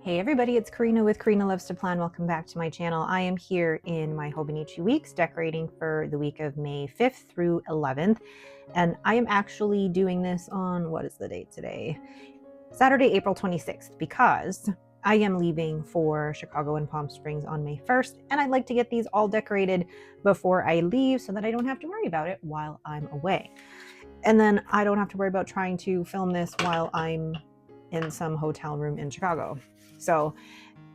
Hey everybody, it's Karina with Karina Loves to Plan. Welcome back to my channel. I am here in my Hobonichi weeks decorating for the week of May 5th through 11th. And I am actually doing this on, what is the date today? Saturday, April 26th, because I am leaving for Chicago and Palm Springs on May 1st. And I'd like to get these all decorated before I leave so that I don't have to worry about it while I'm away. And then I don't have to worry about trying to film this while I'm in some hotel room in Chicago. So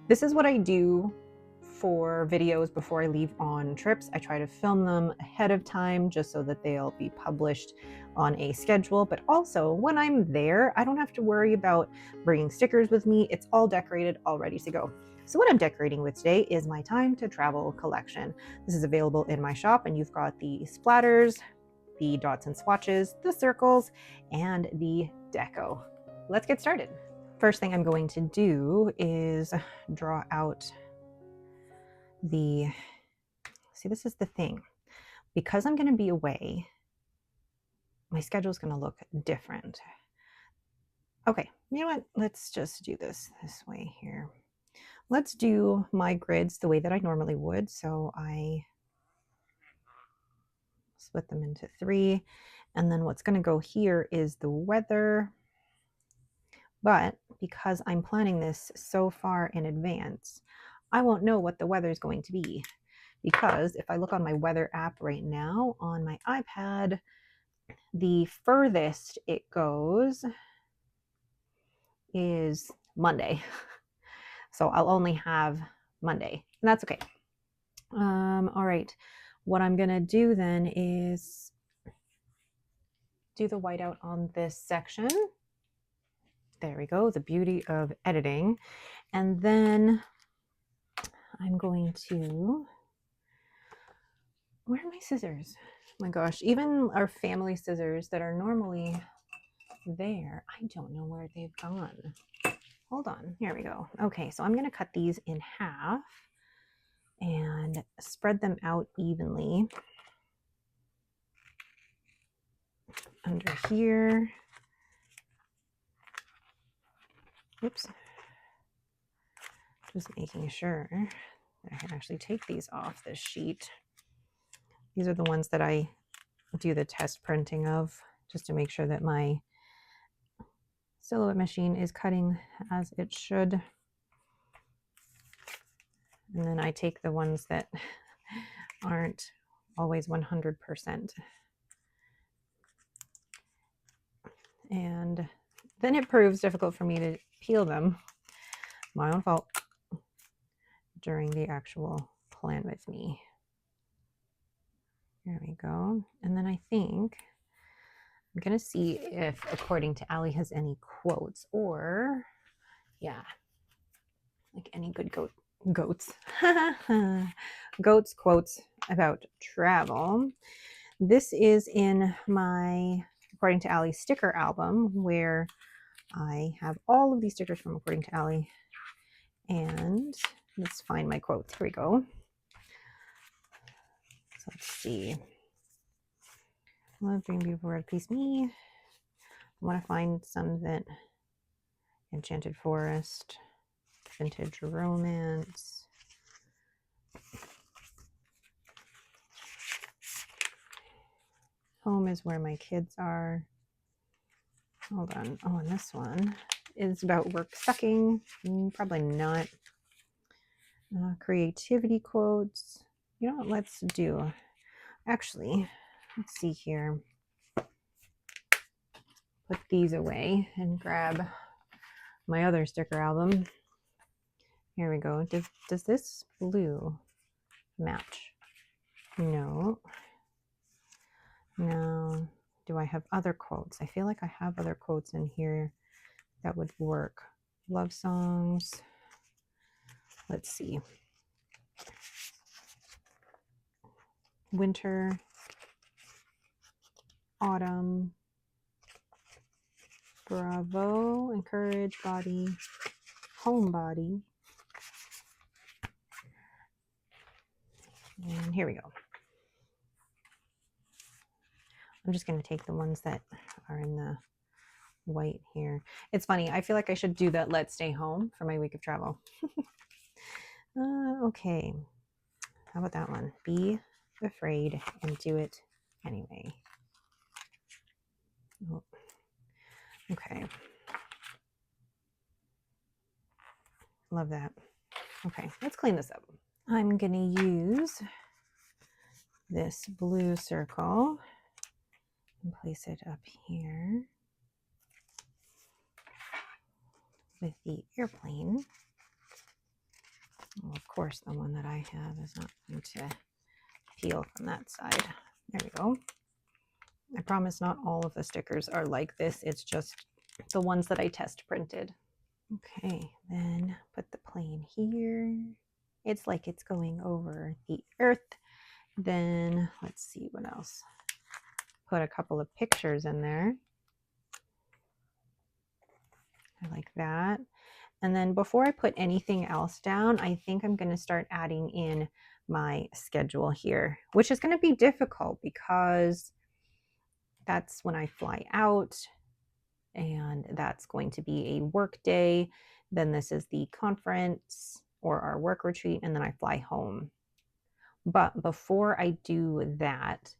this is what I do for videos before I leave on trips. I try to film them ahead of time just so that they'll be published on a schedule. But also when I'm there, I don't have to worry about bringing stickers with me. It's all decorated, all ready to go. So what I'm decorating with today is my Time to Travel collection. This is available in my shop, and you've got the splatters, the dots and swatches, the circles, and the deco. Let's get started. First thing I'm going to do is draw out the, see, this is the thing. Because I'm going to be away, my schedule is going to look different. Okay, you know what? Let's just do this way here. Let's do my grids the way that I normally would. So I split them into 3. And then what's going to go here is the weather. But because I'm planning this so far in advance, I won't know what the weather is going to be. Because if I look on my weather app right now on my iPad, the furthest it goes is Monday. So I'll only have Monday, and that's okay. All right, what I'm gonna do then is do the whiteout on this section. There we go, the beauty of editing. And then I'm going to, where are my scissors? Oh my gosh, even our family scissors that are normally there, I don't know where they've gone. Hold on, here we go. Okay, so I'm gonna cut these in half and spread them out evenly under here. Oops. Just making sure that I can actually take these off this sheet. These are the ones that I do the test printing of, just to make sure that my silhouette machine is cutting as it should. And then I take the ones that aren't always 100%. And then it proves difficult for me to peel them. My own fault. During the actual plan with me. There we go. And then I think I'm gonna see if, according to Allie, has any quotes, or yeah, like any good goats quotes about travel. This is in my According to Allie sticker album, where I have all of these stickers from According to Allie. And let's find my quotes. Here we go. So let's see. Love, dream, beautiful, red, please me. I want to find some that Enchanted Forest, Vintage Romance. Home is where my kids are. Hold on. Oh, and this one is about work sucking. Probably not. Creativity quotes. You know what? Let's do. Actually, let's see here. Put these away and grab my other sticker album. Here we go. Does this blue match? No. No. Do I have other quotes? I feel like I have other quotes in here that would work. Love songs. Let's see. Winter. Autumn. Bravo. Encourage. Body. Homebody. And here we go. I'm just going to take the ones that are in the white here. It's funny. I feel like I should do that Let's Stay Home for my week of travel. Okay. How about that one? Be afraid and do it anyway. Oh, okay. Love that. Okay, let's clean this up. I'm going to use this blue circle and place it up here with the airplane. Well, of course, the one that I have is not going to peel from that side. There we go. I promise not all of the stickers are like this. It's just the ones that I test printed. Okay, then put the plane here. It's like it's going over the earth. Then let's see what else. Put a couple of pictures in there. I like that. And then before I put anything else down, I think I'm going to start adding in my schedule here, which is going to be difficult because that's when I fly out and that's going to be a work day. Then this is the conference or our work retreat, and then I fly home. But before I do that,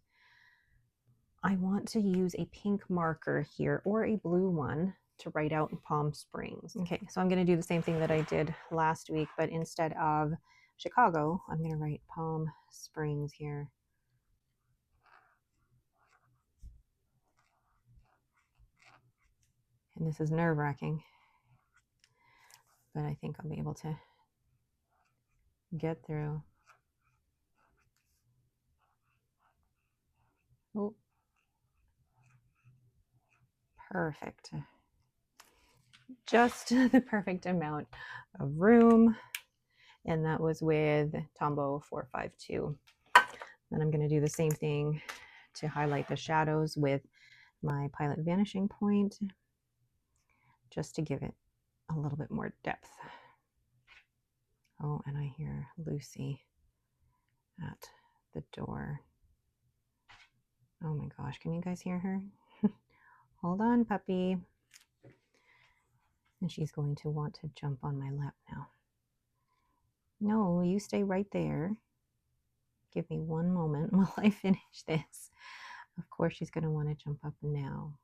I want to use a pink marker here or a blue one to write out in Palm Springs. Okay, so I'm going to do the same thing that I did last week, but instead of Chicago, I'm going to write Palm Springs here. And this is nerve-wracking, but I think I'll be able to get through. Oh, perfect. Just the perfect amount of room. And that was with Tombow 452. Then I'm going to do the same thing to highlight the shadows with my Pilot Vanishing Point, just to give it a little bit more depth. Oh, and I hear Lucy at the door. Oh my gosh, can you guys hear her? Hold on, puppy. And she's going to want to jump on my lap now. No, you stay right there. Give me one moment while I finish this. Of course, she's going to want to jump up now.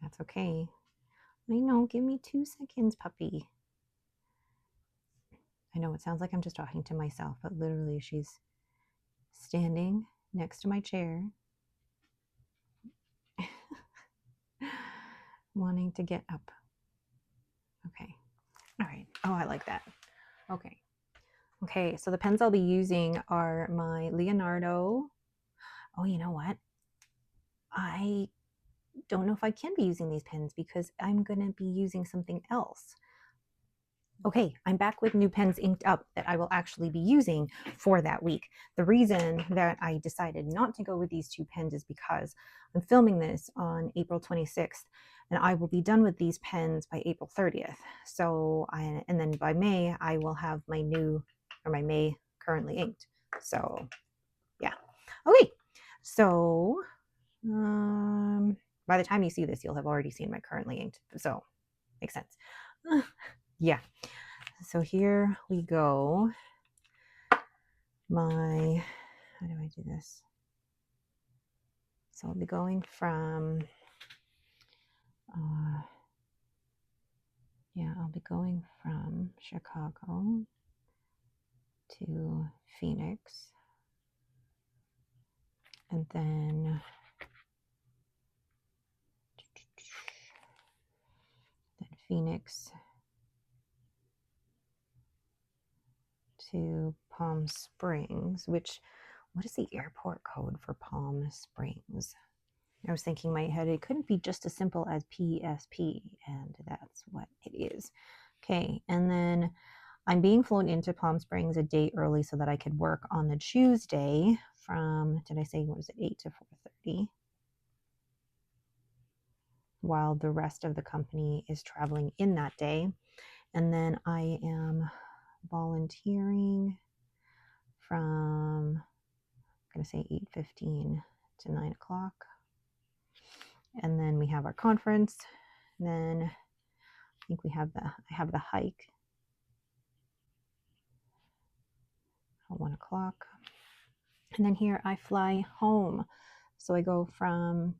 That's okay. I know, give me 2 seconds, puppy. I know it sounds like I'm just talking to myself, but literally she's standing next to my chair, wanting to get up. Okay. All right. Oh, I like that. Okay. Okay, so the pens I'll be using are my Leonardo. Oh, you know what? I don't know if I can be using these pens because I'm going to be using something else. Okay, I'm back with new pens inked up that I will actually be using for that week. The reason that I decided not to go with these 2 pens is because I'm filming this on April 26th, and I will be done with these pens by April 30th. So, and then by May, I will have my May currently inked. So, yeah. Okay, so by the time you see this, you'll have already seen my currently inked. So, makes sense. Yeah. So here we go. How do I do this? So I'll be going from, I'll be going from Chicago to Phoenix. And then Phoenix to Palm Springs, what is the airport code for Palm Springs? I was thinking in my head, it couldn't be just as simple as PSP, and that's what it is. Okay, and then I'm being flown into Palm Springs a day early so that I could work on the Tuesday from, did I say, what was it, 8 to 4:30? While the rest of the company is traveling in that day. And then I am volunteering from, I'm going to say 8:15 to 9 o'clock. And then we have our conference. And then I think I have the hike at 1 o'clock. And then here I fly home. So I go from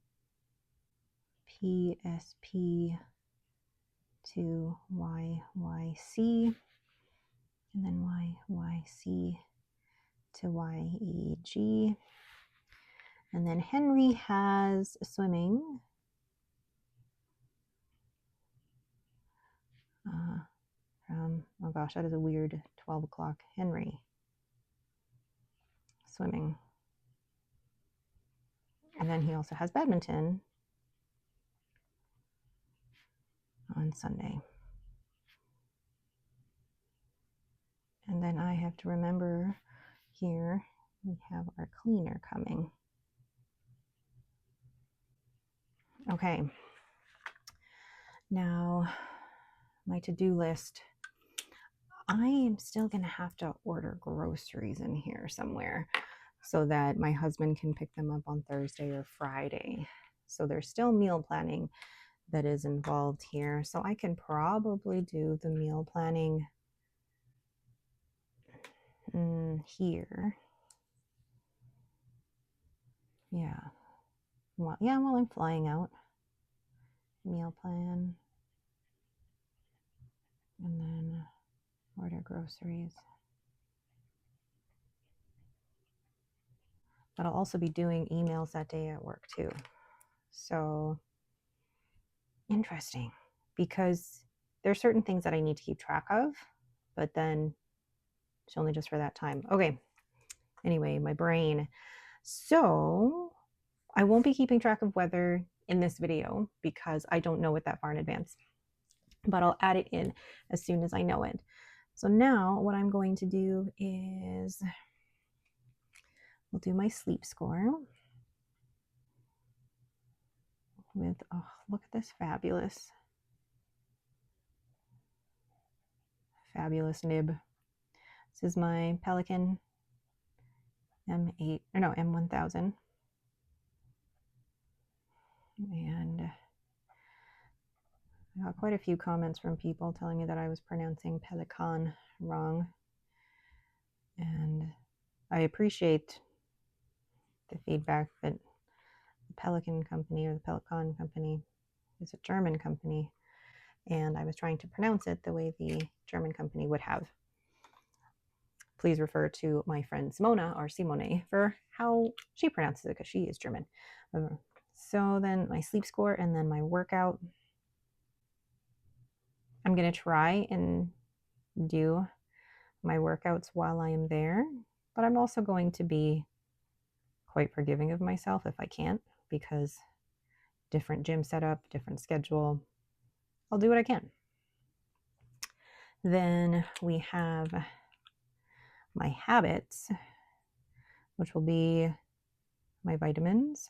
PSP to YYC, and then YYC to YEG. And then Henry has swimming. From, oh gosh, that is a weird 12 o'clock. Henry swimming. And then he also has badminton on Sunday. And then I have to remember here we have our cleaner coming. Okay. Now, my to-do list. I am still going to have to order groceries in here somewhere so that my husband can pick them up on Thursday or Friday. So there's still meal planning that is involved here. So I can probably do the meal planning here. Yeah. Well, yeah, while I'm flying out. Meal plan. And then order groceries. But I'll also be doing emails that day at work too. So interesting, because there's certain things that I need to keep track of, but then it's only just for that time. Okay. Anyway, my brain. So I won't be keeping track of weather in this video because I don't know it that far in advance, but I'll add it in as soon as I know it. So now what I'm going to do is we'll do my sleep score with, oh, look at this fabulous nib. This is my Pelican M8, or no, M1000. And I got quite a few comments from people telling me that I was pronouncing Pelican wrong. And I appreciate the feedback, but the Pelican company or the Pelican company is a German company, and I was trying to pronounce it the way the German company would have. Please refer to my friend Simona, or Simone, for how she pronounces it, because she is German. So then my sleep score and then my workout. I'm going to try and do my workouts while I am there, but I'm also going to be quite forgiving of myself if I can't, because different gym setup, different schedule, I'll do what I can. Then we have my habits, which will be my vitamins,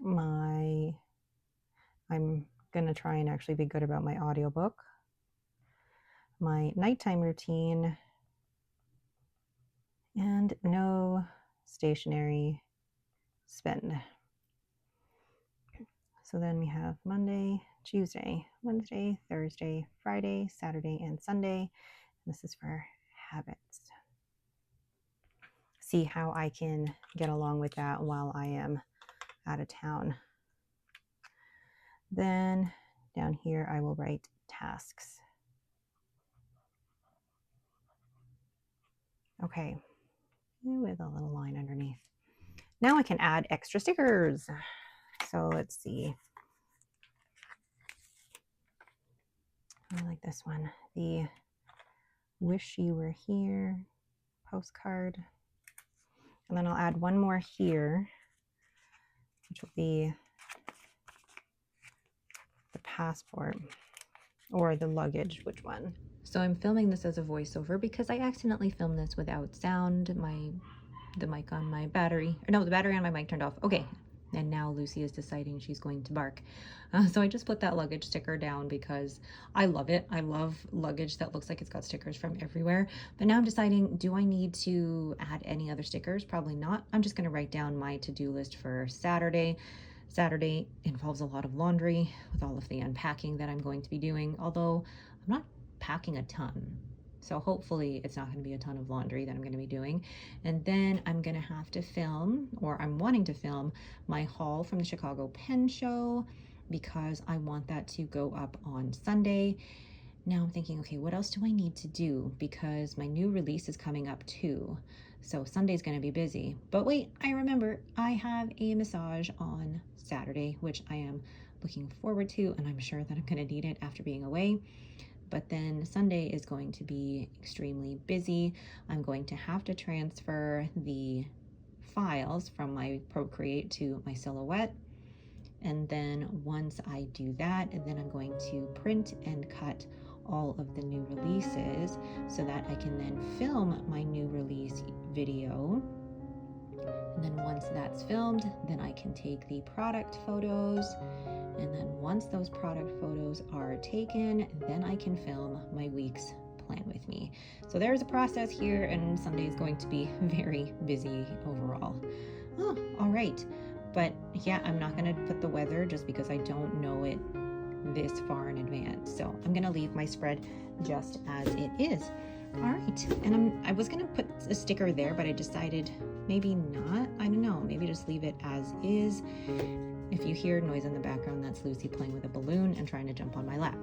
I'm going to try and actually be good about my audiobook, my nighttime routine, and no stationary spend. So then we have Monday, Tuesday, Wednesday, Thursday, Friday, Saturday, and Sunday. This is for habits. See how I can get along with that while I am out of town. Then down here, I will write tasks. Okay, with a little line underneath. Now I can add extra stickers. So let's see. I like this one. The wish you were here postcard. And then I'll add one more here, which will be the passport or the luggage, which one. So I'm filming this as a voiceover because I accidentally filmed this without sound. The mic on my battery, or no, the battery on my mic turned off. Okay, And now Lucy is deciding she's going to bark. So I just put that luggage sticker down because I love it. I love luggage that looks like it's got stickers from everywhere. But now I'm deciding, do I need to add any other stickers? Probably not. I'm just going to write down my to-do list for Saturday. Saturday involves a lot of laundry with all of the unpacking that I'm going to be doing, although I'm not packing a ton. So hopefully it's not going to be a ton of laundry that I'm going to be doing. And then I'm going to have to film, or I'm wanting to film, my haul from the Chicago Pen Show because I want that to go up on Sunday. Now I'm thinking, okay, what else do I need to do? Because my new release is coming up too. So Sunday's going to be busy. But wait, I remember I have a massage on Saturday, which I am looking forward to, and I'm sure that I'm going to need it after being away. But then Sunday is going to be extremely busy. I'm going to have to transfer the files from my Procreate to my Silhouette. And then once I do that, then I'm going to print and cut all of the new releases so that I can then film my new release video. And then once that's filmed, then I can take the product photos. And then once those product photos are taken, then I can film my week's plan with me. So there's a process here, and Sunday is going to be very busy overall. Oh, all right. But yeah, I'm not going to put the weather just because I don't know it this far in advance. So I'm going to leave my spread just as it is. All right. And I was going to put a sticker there, but I decided maybe not. I don't know. Maybe just leave it as is. If you hear noise in the background, that's Lucy playing with a balloon and trying to jump on my lap.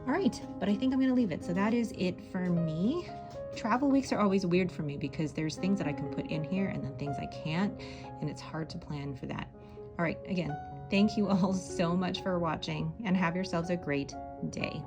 All right, but I think I'm gonna leave it. So that is it for me. Travel weeks are always weird for me because there's things that I can put in here and then things I can't, and it's hard to plan for that. All right, again, thank you all so much for watching and have yourselves a great day.